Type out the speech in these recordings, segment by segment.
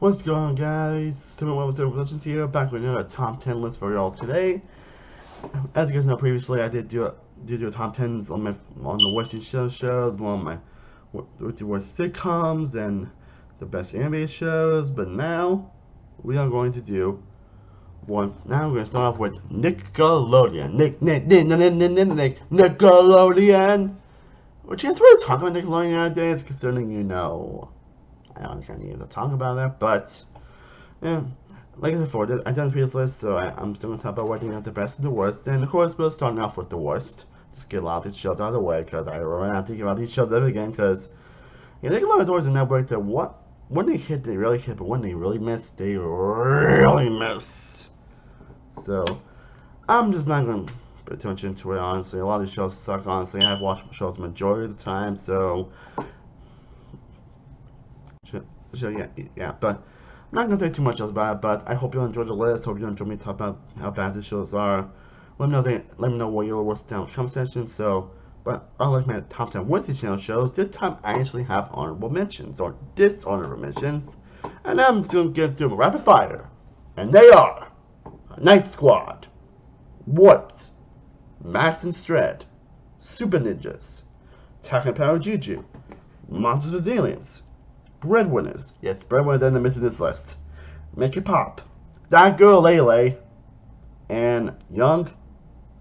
What's going on, guys? 711 Legends here, back with another top 10 list for y'all today. As you guys know, previously I did do a top 10s on the worst shows, along my with the worst sitcoms and the best animated shows. But now we are going to do one. Now we're going to start off with Nickelodeon. Nickelodeon. Which is really talk about Nickelodeon nowadays, concerning I don't kind of need to talk about it, but yeah, like I said before, I've done a previous list, so I'm still going to talk about what I think are the best and the worst. And of course, we're starting off with the worst. Just get a lot of these shows out of the way, because I don't want to think about these shows ever again, because Nickelodeon's always a network that when they hit, they really hit, but when they really miss, they really miss. So, I'm just not going to pay attention to it, honestly. A lot of these shows suck, honestly. I've watched shows the majority of the time, so yeah, but I'm not gonna say too much else about it. But I hope you enjoyed the list. Hope you enjoyed me talking about how bad the shows are. Let me know what your worst down comment section. So, but unlike my top 10 worst channel shows, this time I actually have honorable mentions or dishonorable mentions, and I'm just gonna get through them rapid fire. And they are Night Squad, Warped, Max and Shred, Super Ninjas, Taco Power Juju, Monsters vs Aliens, Breadwinners. Yes, Breadwinners ended up missing this list. Make It Pop, That Girl Lele, and Young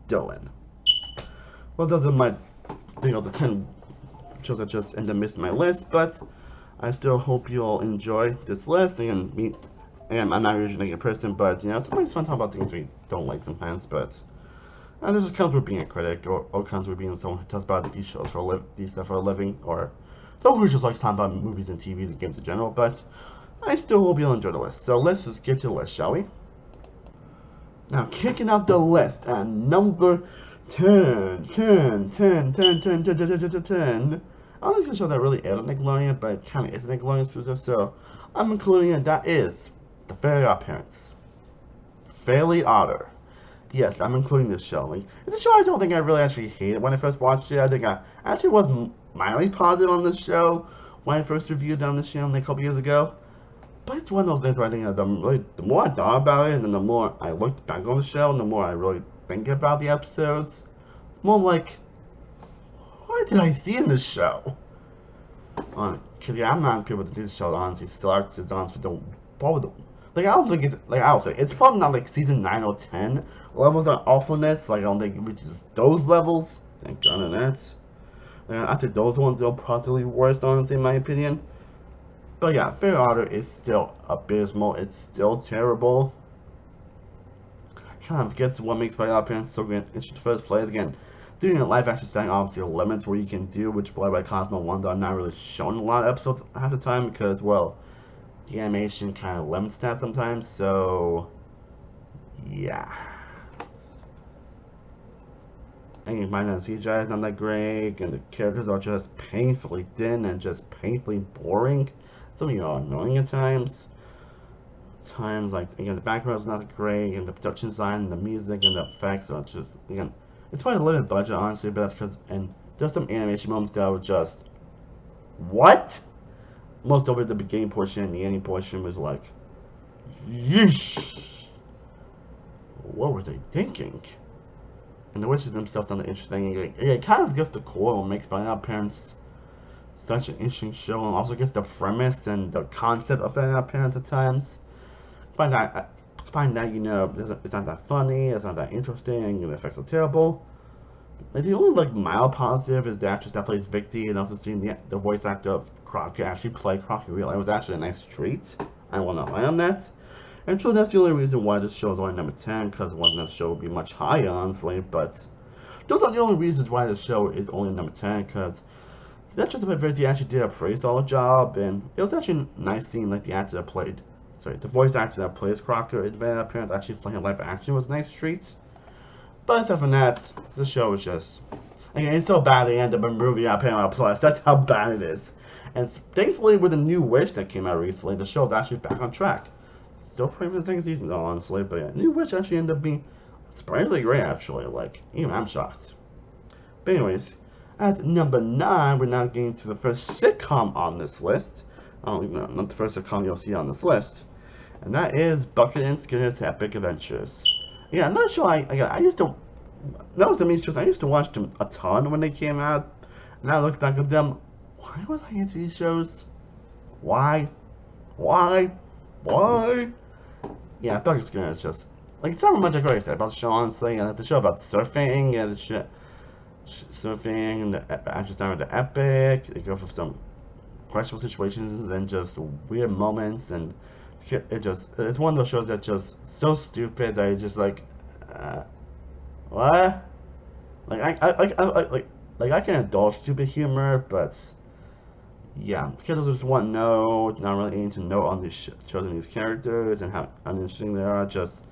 Dylan. Well, those are my, the 10 shows that just ended up missing my list, but I still hope you all enjoy this list. And I'm not usually a negative person, but sometimes it's fun to talk about things we don't like sometimes, but this comes with being a critic, or comes with being someone who talks about these shows these stuff for a living, or someone who just likes talking about movies and TVs and games in general. But I still hope you'll enjoy the list. So let's just get to the list, shall we? Now, kicking out the list at number 10. I don't think it's a show that really aired on Nickelodeon, but it kind of is a Nickelodeon exclusive, so I'm including it. That is The Fairly Odd Parents. Fairly Odder. Yes, I'm including this show. Like, it's a show I don't think I really actually hated when I first watched it. I think I actually was mildly positive on this show when I first reviewed it on this channel a couple years ago. But it's one of those things where I think the more I thought about it, and then the more I looked back on the show, and the more I really think about the episodes, more like, what did I see in this show? Because I'm not people that this show honestly sucks. It's honestly I don't think it's, I would say, it's probably not like season 9 or 10 levels of awfulness. I don't think it reaches those levels. Thank God on that. I'd say those ones are probably worse, honestly, in my opinion. But yeah, Fair Order is still abysmal. It's still terrible. Kind of gets what makes Fair Order Parents so great in the first place. Again, doing a live action setting, obviously, limits what you can do, which by Cosmo Wonder are not really shown in a lot of episodes half the time because, well, the animation kind of limits that sometimes, so yeah. And you find that the CGI is not that great, and the characters are just painfully thin and just painfully boring. Some of you are annoying at times. Like, again, the background is not great, and the production design, and the music, and the effects are just, again, it's probably a limited budget, honestly, but that's because, and there's some animation moments that were just, what? Most over the beginning portion and the ending portion was like, yeesh. What were they thinking? And the witches themselves done the interesting. It kind of gets the core what makes Fairly Odd Parents such an interesting show, and also gets the premise and the concept of Fairly Odd Parents at times. Find that it's not that funny, it's not that interesting, and the effects are terrible. Like, the only mild positive is the actress that plays Victy, and also seeing the voice actor of Crockett actually play Crockett real. It was actually a nice treat. I will not lie on that. And so that's the only reason why this show is only number 10, because one that show would be much higher, honestly. But those are the only reasons why the show is only number 10, because the actress that played Victy actually did a pretty solid job, and it was actually nice seeing the voice actor that plays Crockett in Fairly Odd Parents actually playing live action was a nice treat. But aside from that, the show is just, again, it's so bad they end up in movie on Paramount Plus. That's how bad it is. And thankfully, with the new Wish that came out recently, the show is actually back on track. Still praying for the second season, though, honestly. But yeah, new Wish actually ended up being surprisingly great, actually. Even I'm shocked. But anyways, at number 9, we're now getting to the first sitcom on this list. not the first sitcom you'll see on this list, and that is Bucket and Skinner's Epic Adventures. Yeah, I'm not sure. I used to. That was the main shows I used to watch them a ton when they came out. And I look back at them. Why was I into these shows? Why? Why? Why? Yeah, Bucket Skinner is just like it's not much I could say about the show. Honestly, and the show about surfing and the shit, surfing and the actually starting with the epic. They go for some questionable situations and just weird moments and it's one of those shows that's just so stupid that you just like what like I can indulge stupid humor, but yeah, because there's one note, not really anything to note on these shows and these characters and how uninteresting they are. Just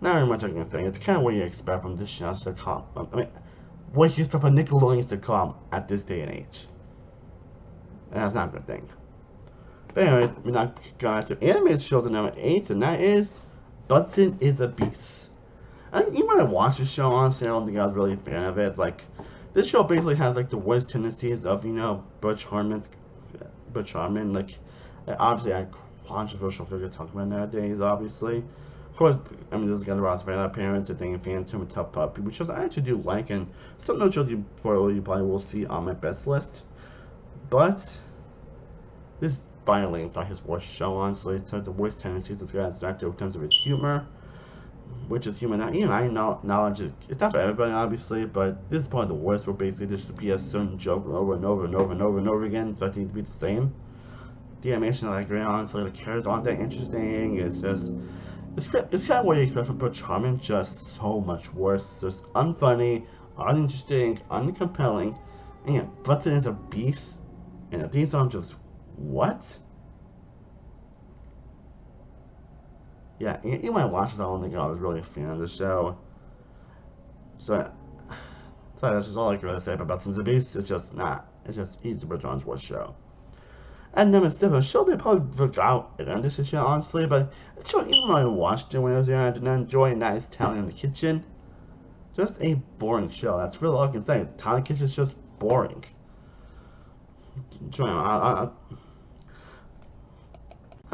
not very much I can say. It's kind of what you expect from this show sitcom. I mean, what you expect from Nickelodeon sitcom at this day and age, and that's not a good thing. But anyway, we're not going to animated shows at number 8, and that is Budson is a Beast. Even when I watched the show, honestly, I don't think I was really a fan of it. Like, this show basically has like the worst tendencies of, Butch Harmon. Like, obviously, a controversial figure to talk about nowadays, obviously. Of course, I mean, this is got a lot of fan parents, a thing, Phantom, and Tough Puppy, which shows I actually do like, and some of those shows you probably will see on my best list. But this by lane is not his worst show, honestly. It's the worst tendencies this guy has actor in terms of his humor, which is human. I know knowledge. It's not for everybody, obviously, but this is probably the worst. Where basically there should be a certain joke over and over and over and over and over again, expecting it to be the same. The animation, I agree, honestly, the characters aren't that interesting. It's just it's kind of what you expect from Butch Harmon, just so much worse. Just unfunny, uninteresting, uncompelling. And yeah, Budson is a beast, and the theme song just what? Yeah, you might watch it. I don't think I was really a fan of the show. So that's just all I can really say about Budson's the Beast. It's just not. It's just easy to John's worst show. And number 7, a show they probably forgot it on this show, honestly, but the show, even when I watched it when I was young, I did not enjoy it, and that is Talent in the Kitchen. Just a boring show. That's really all I can say. Talent in the Kitchen is just boring. I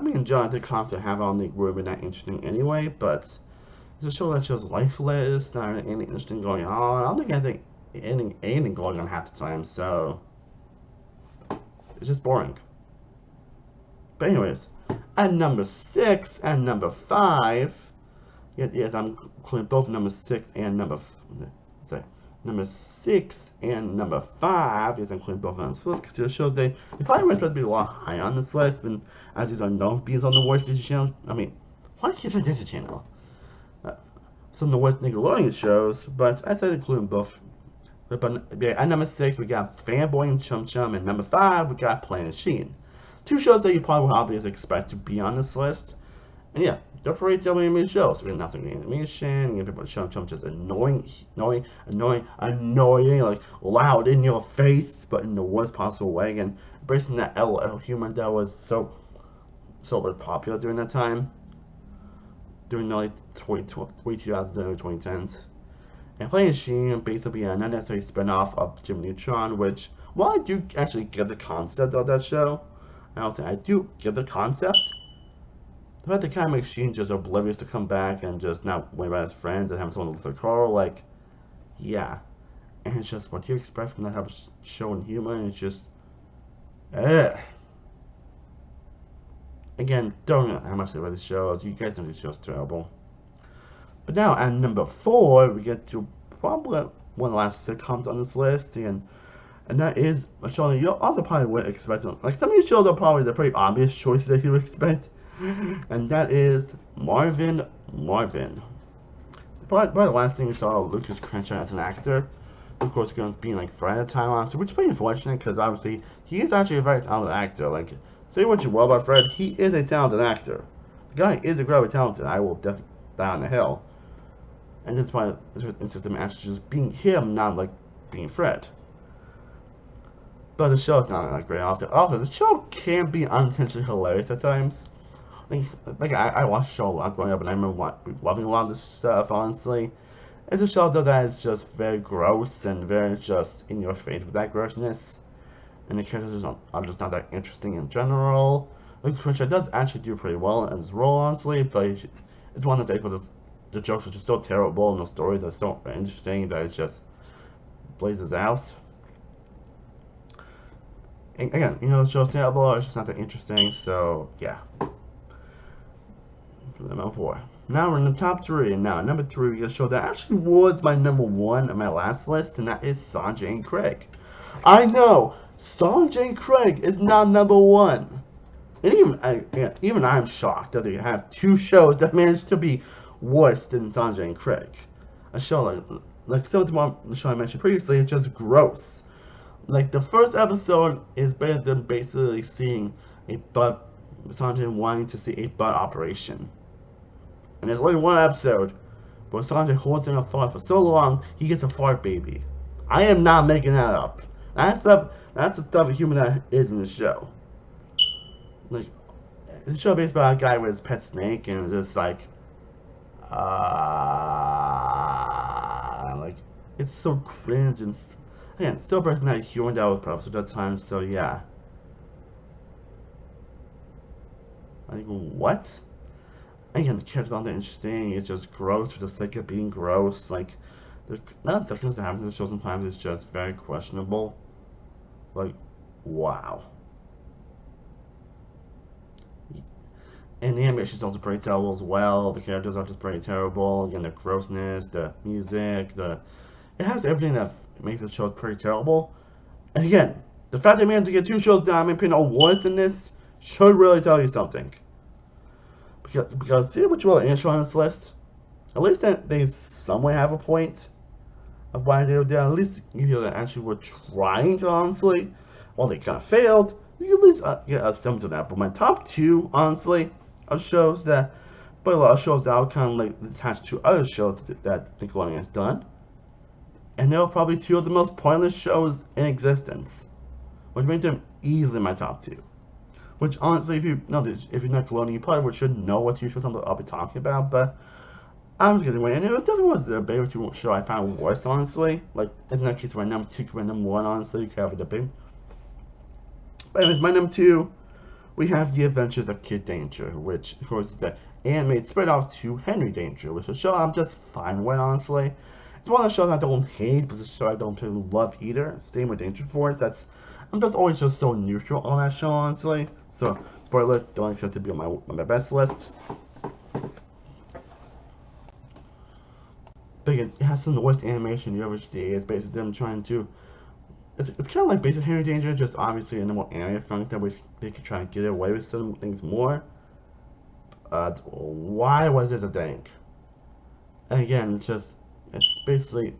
mean, enjoying the concept have all Nick Rubin not interesting anyway, but it's a show that's just lifeless, not really anything interesting going on. I don't think anything going on half the time, so it's just boring. But anyways, at number 6 and number 5, yes, I'm including both number 6 and number 6 and number 5, yes, I'm including both on this list because it shows they probably weren't supposed to be a lot high on this list, but as these are known being on the worst Disney channel, I mean, why can't I Disney Channel? Some of the worst Nickelodeon shows, but I said including both. But yeah, at number 6, we got Fanboy and Chum Chum, and number 5, we got Planet Sheen. 2 shows that you probably would obviously expect to be on this list. And yeah, don't forget the animated shows. We got nothing animation, you people Chum Chum just annoying, like loud in your face, but in the worst possible way, and embracing that LOL humor that was so popular during that time. During the like 2000s and 2010s. And Planet Sheen basically a not necessarily spin-off of Jimmy Neutron, which while I do actually get the concept of that show, I do get the concept. The fact that kind of makes Sheen just oblivious to come back and just not worry about his friends and having someone look like Carl, like, yeah. And it's just what you expect from that type of show and humor, and it's just, Again, don't know how much they read the shows. You guys know this show's terrible. But now at number 4, we get to probably one of the last sitcoms on this list, and that is a show that you also probably wouldn't expect. Like some of these shows are probably the pretty obvious choices that you would expect, and that is Marvin. Probably the last thing we saw Lucas Crenshaw as an actor. Of course, going to be like Fred at the time, honestly, which is pretty unfortunate because obviously he is actually a very talented actor. Like, say what you will about Fred, he is a talented actor. The guy is incredibly talented. I will definitely die on the hill. And this is why it's just actually just being him, not like being Fred. But the show is not that great. Also, the show can be unintentionally hilarious at times. Like I watched the show a lot growing up, and I remember loving a lot of this stuff. Honestly, it's a show though that is just very gross and very just in your face with that grossness. and the characters are just not that interesting in general. Like Christian does actually do pretty well in his role, honestly, but it's one of the jokes are just so terrible and the stories are so interesting that it just blazes out. And again, the show's terrible, it's just not that interesting, so yeah. Number 4. Now we're in the top 3, and now number 3 is a show that actually was my number 1 on my last list, and that is Sanjay and Craig. I know, Sanjay and Craig is not number 1. And even I'm shocked that they have 2 shows that managed to be worse than Sanjay and Craig. A show like some of the show I mentioned previously is just gross. Like the first episode is better than basically seeing a butt, Sanjay wanting to see a butt operation. And there's only one episode where Sanjay holds in a fart for so long he gets a fart baby. I am not making that up. That's the stuff of human that is in the show. Like, the show based about a guy with his pet snake, and it's just like it's so cringe, and again, still person that humor that was perfect at that time, so yeah. Like, what? Again, the characters aren't that interesting, it's just gross for the sake of being gross. Like, not the things that happen in the show sometimes is just very questionable. Like, wow. And the animation is also pretty terrible as well. The characters are just pretty terrible. Again, the grossness, the music, it has everything that makes the show pretty terrible. And again, the fact they managed to get 2 shows down, and are worse than this, should really tell you something. Because see what you want to show on this list. At least they some way have a point of why they were down. At least that actually were trying, honestly. While they kind of failed, you can at least get a sense of that. But my top 2, honestly, are shows that, but a lot of shows that are kind of like attached to other shows that Nickelodeon has done. And they were probably 2 of the most pointless shows in existence, which made them easily my top 2. Which honestly, if you're Nickelodeon, you probably should know what 2 shows I'll be talking about. But I'm just getting away, and it definitely was the debate show I found worse, honestly. Like, it's not case my number 2 to my number 1, honestly. You can have a debate. But anyways, my number 2, we have The Adventures of Kid Danger, which, of course, is the animated spread-off to Henry Danger, which is a show I'm just fine with, honestly. It's one of the shows I don't hate, but it's a show I don't really love either. Same with Danger Force. I'm just always just so neutral on that show, honestly. So, spoiler, don't expect it to be on my best list. But again, it has some of the worst animation you ever see. It's basically them trying to... It's kind of like basic Henry Danger, just obviously in a more anime front that they could try to get away with some things more. Why was this a thing? And again, it's basically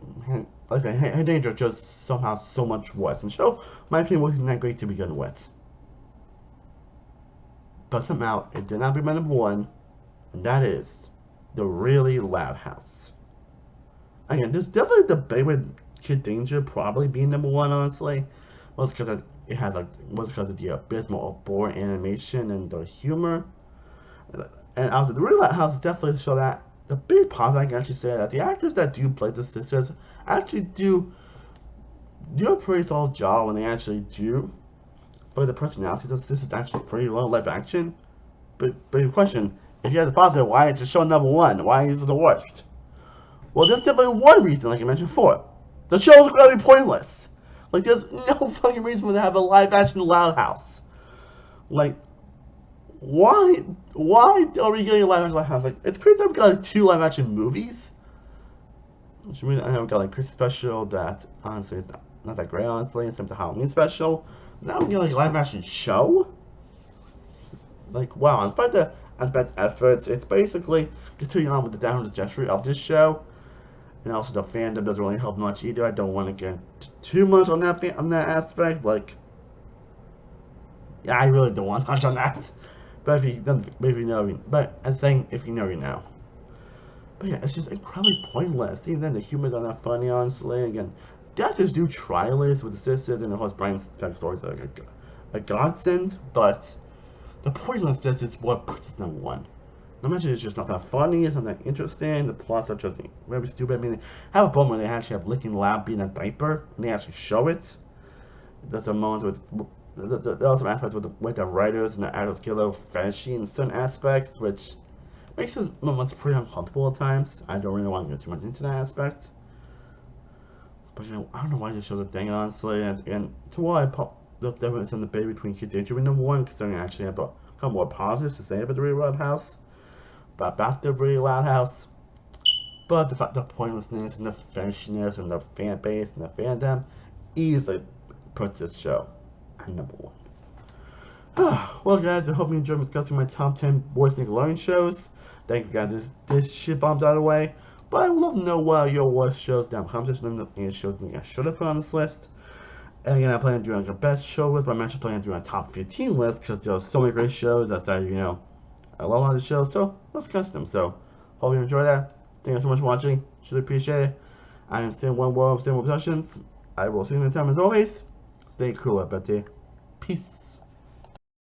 like Henry Danger just somehow so much worse. And the show, my opinion, wasn't that great to begin with. But somehow it did not be my number 1, and that is The Really Loud House. Again, there's definitely a debate with Kid Danger probably being number 1, honestly. Was because of the abysmal or boring animation and the humor. And obviously, The Really Loud House definitely show that the big positive I can actually say that the actors that do play the sisters actually do a pretty solid job when they actually do. But the personalities of the sisters actually pretty low live action. But your question, if you have the positive, why is the show number 1? Why is it the worst? Well, there's definitely one reason, like I mentioned before. The show is going to be pointless. Like, there's no fucking reason for them to have a live-action Loud House. Like, why are we getting a live-action Loud House? Like, it's crazy that we got like 2 live-action movies. Which means I know we got like Christmas special that, honestly, it's not that great, honestly, in terms of Halloween special. Now we get like a live-action show? Like, wow, in spite of the best efforts, it's basically continuing on with the downward trajectory of this show. And also the fandom doesn't really help much either. I don't want to get too much on that aspect. Like, yeah, I really don't want to touch on that. But if you know, but I'm saying if you know, you know. But yeah, it's just incredibly pointless. Even then, the humors are not funny, honestly. Again, the actors do try this with the sisters, and of course, Brian's backstory is like a godsend. But the pointlessness is what puts us number 1. I mentioned it's just not that funny, it's not that interesting, the plots are just very stupid. I mean, they have a problem where they actually have Licking Loud being a diaper, and they actually show it. There's some moments with there are some aspects with the writers and the actors get a little fishy in certain aspects, which makes those moments pretty uncomfortable at times. I don't really want to get too much into that aspect. But you know, I don't know why this show's a thing, honestly. And to what the difference in the debate between Kid Danger and number one, considering I actually have a couple more positives to say about the Really Loud House, but about the Really Loud House. But the pointlessness and the fishiness and the fan base and the fandom easily puts this show at number one. Well, guys, I hope you enjoyed discussing my top 10 voice Nickelodeon shows. Thank you, guys. This shit bombs out of the way. But I would love to know what your worst shows down in the comment section. Any shows you think I should have put on this list. And again, I plan on doing like a best show list, but I'm actually planning on doing a top 15 list because there are so many great shows outside, you know, I love a lot of the shows, so let's custom. So, hope you enjoyed that. Thank you so much for watching. Truly appreciate it. I am Sam One World of Sam Productions. I will see you next time as always. Stay cool, everybody.